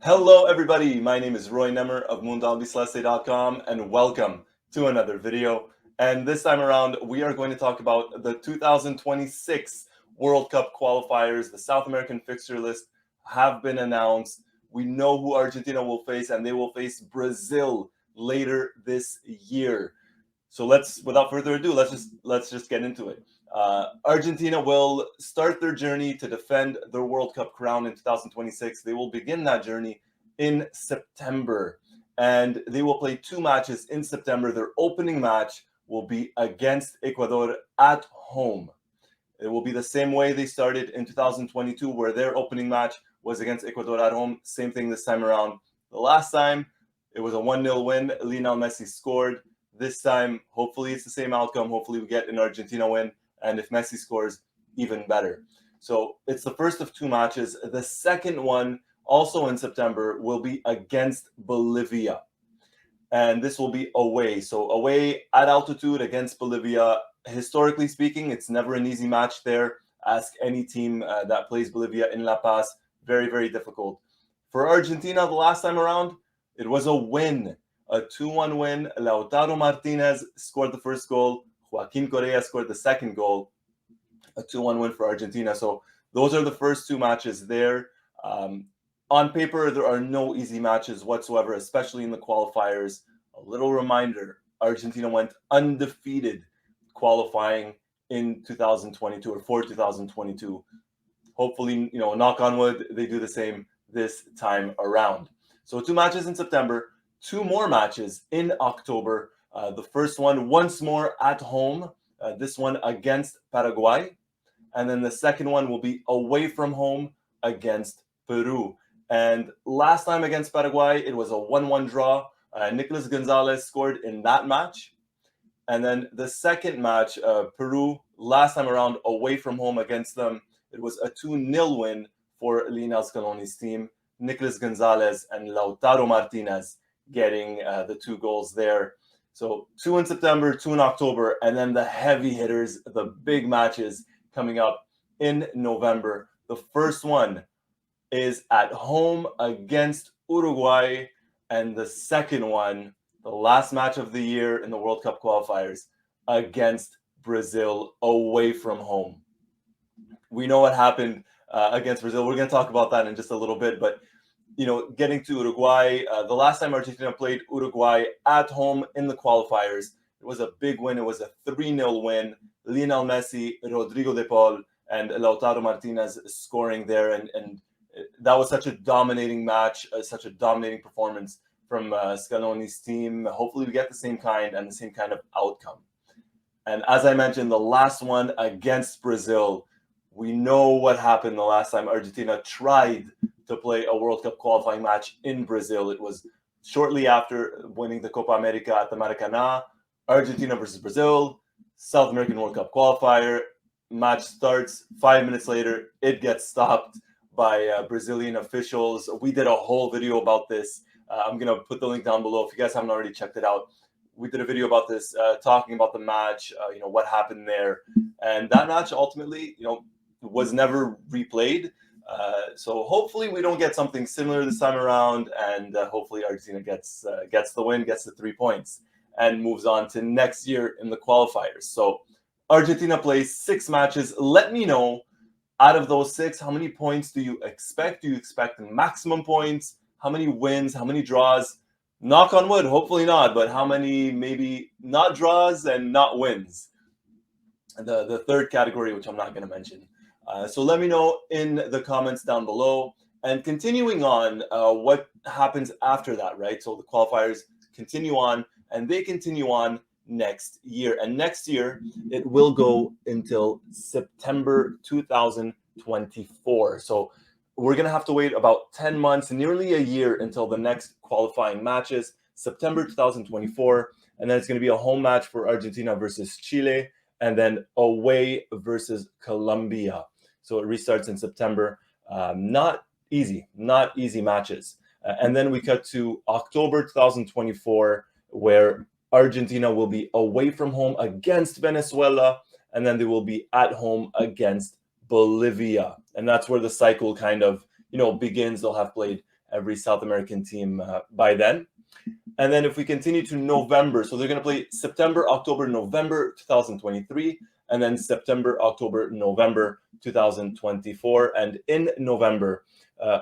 Hello everybody, my name is Roy Nemmer of Mundo Albiceleste.com and welcome to another video. And this time around, we are going to talk about the 2026 World Cup qualifiers. The South American fixture list have been announced. We know who Argentina will face, and they will face Brazil later this year. So without further ado, let's just get into it. Argentina will start their journey to defend their World Cup crown in 2026. They will begin that journey in September, and they will play two matches in September. Their opening match will be against Ecuador at home. It will be the same way they started in 2022, where their opening match was against Ecuador at home. Same thing this time around. The last time, it was a 1-0 win. Lionel Messi scored. This time, hopefully it's the same outcome. Hopefully we get an Argentina win. And if Messi scores, even better. So it's the first of two matches. The second one, also in September, will be against Bolivia. And this will be away. So away at altitude against Bolivia. Historically speaking, it's never an easy match there. Ask any team that plays Bolivia in La Paz. Very, very difficult. For Argentina, the last time around, it was a win. A 2-1 win. Lautaro Martinez scored the first goal. Joaquin Correa scored the second goal. A 2-1 win for Argentina. So those are the first two matches there. On paper, there are no easy matches whatsoever, especially in the qualifiers. A little reminder, Argentina went undefeated qualifying in 2022 or for 2022. Hopefully, knock on wood, they do the same this time around. So two matches in September, two more matches in October. The first one, once more at home, this one against Paraguay. And then the second one will be away from home against Peru. And last time against Paraguay, it was a 1-1 draw. Nicolas Gonzalez scored in that match. And then the second match, Peru, last time around, away from home against them, it was a 2-0 win for Lionel Scaloni's team. Nicolas Gonzalez and Lautaro Martinez getting the two goals there. So two in September, two in October, and then the heavy hitters, the big matches coming up in November. The first one is at home against Uruguay, and the second one, the last match of the year in the World Cup qualifiers, against Brazil away from home. We know what happened against Brazil. We're going to talk about that in just a little bit, but getting to Uruguay, the last time Argentina played Uruguay at home in the qualifiers, it was a big win. It was a 3-0 win. Lionel Messi, Rodrigo de Paul, and Lautaro Martinez scoring there. And that was such a dominating match, such a dominating performance from Scaloni's team. Hopefully we get the same kind and the same kind of outcome. And as I mentioned, the last one against Brazil, we know what happened the last time Argentina tried to play a World Cup qualifying match in Brazil. It was shortly after winning the Copa America at the Maracanã. Argentina versus Brazil, South American World Cup qualifier. Match starts. 5 minutes later, it gets stopped by Brazilian officials. We did a whole video about this. I'm going to put the link down below if you guys haven't already checked it out. We did a video about this, talking about the match, what happened there. And that match ultimately, was never replayed. So hopefully we don't get something similar this time around, and hopefully Argentina gets the win, gets the 3 points, and moves on to next year in the qualifiers. So Argentina plays 6 matches. Let me know, out of those 6, how many points do you expect? Do you expect maximum points? How many wins? How many draws? Knock on wood, hopefully not, but how many maybe not draws and not wins? The third category, which I'm not going to mention. So let me know in the comments down below. And continuing on, what happens after that, right? So the qualifiers continue on, and they continue on next year. And next year, it will go until September 2024. So we're going to have to wait about 10 months, nearly a year, until the next qualifying matches, September 2024. And then it's going to be a home match for Argentina versus Chile, and then away versus Colombia. So it restarts in September. Not easy matches. And then we cut to October 2024, where Argentina will be away from home against Venezuela, and then they will be at home against Bolivia. And that's where the cycle kind of, begins. They'll have played every South American team by then. And then if we continue to November, so they're going to play September, October, November 2023, and then September, October, November 2024. And in November,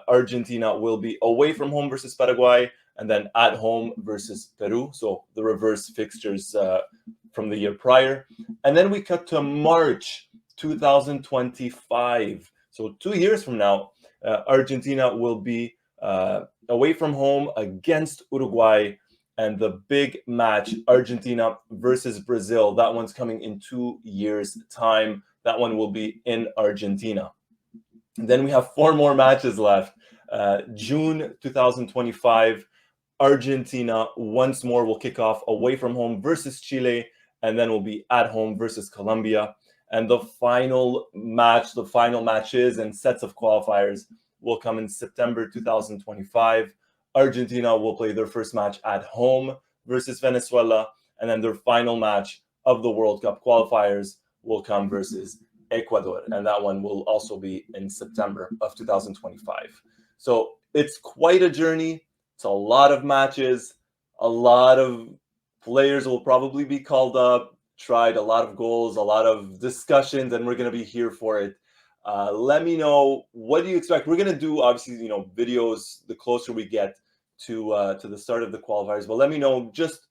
Argentina will be away from home versus Paraguay, and then at home versus Peru. So the reverse fixtures from the year prior. And then we cut to March 2025. So 2 years from now, Argentina will be away from home against Uruguay, and the big match, Argentina versus Brazil, that one's coming in 2 years' time. That one will be in Argentina. And then we have 4 more matches left. June 2025, Argentina once more will kick off away from home versus Chile, and then will be at home versus Colombia. And the final matches and sets of qualifiers will come in September 2025. Argentina will play their first match at home versus Venezuela, and then their final match of the World Cup qualifiers will come versus Ecuador, and that one will also be in September of 2025. So it's quite a journey. It's a lot of matches. A lot of players will probably be called up, tried, a lot of goals, a lot of discussions, and we're going to be here for it. Let me know, what do you expect? We're going to do, obviously, videos the closer we get to the start of the qualifiers. But let me know, just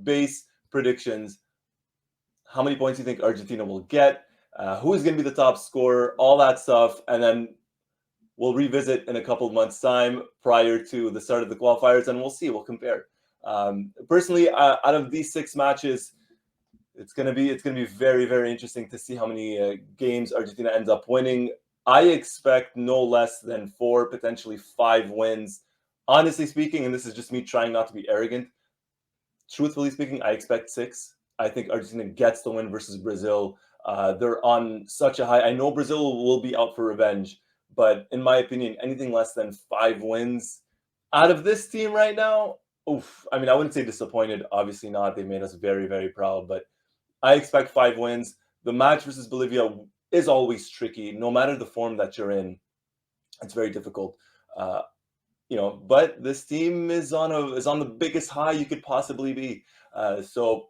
base predictions, how many points you think Argentina will get, who is going to be the top scorer, all that stuff. And then we'll revisit in a couple of months' time prior to the start of the qualifiers, and we'll see, we'll compare. Personally, out of these 6 matches, it's gonna be very, very interesting to see how many games Argentina ends up winning. I expect no less than 4, potentially 5 wins. Honestly speaking, and this is just me trying not to be arrogant, truthfully speaking, I expect 6. I think Argentina gets the win versus Brazil. They're on such a high. I know Brazil will be out for revenge, but in my opinion, anything less than 5 wins out of this team right now, oof. I mean, I wouldn't say disappointed. Obviously not. They made us very, very proud, but I expect 5 wins. The match versus Bolivia is always tricky. No matter the form that you're in, it's very difficult. But this team is on the biggest high you could possibly be. So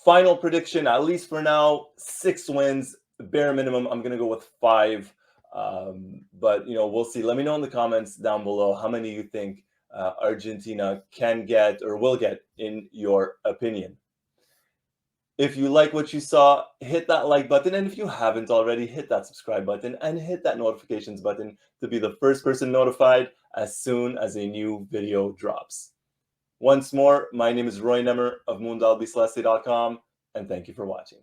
final prediction, at least for now, 6 wins, bare minimum. I'm gonna go with 5. But we'll see. Let me know in the comments down below how many you think Argentina can get or will get in your opinion. If you like what you saw, hit that like button. And if you haven't already, hit that subscribe button and hit that notifications button to be the first person notified as soon as a new video drops. Once more, my name is Roy Nemmer of Mundo Albiceleste.com, and thank you for watching.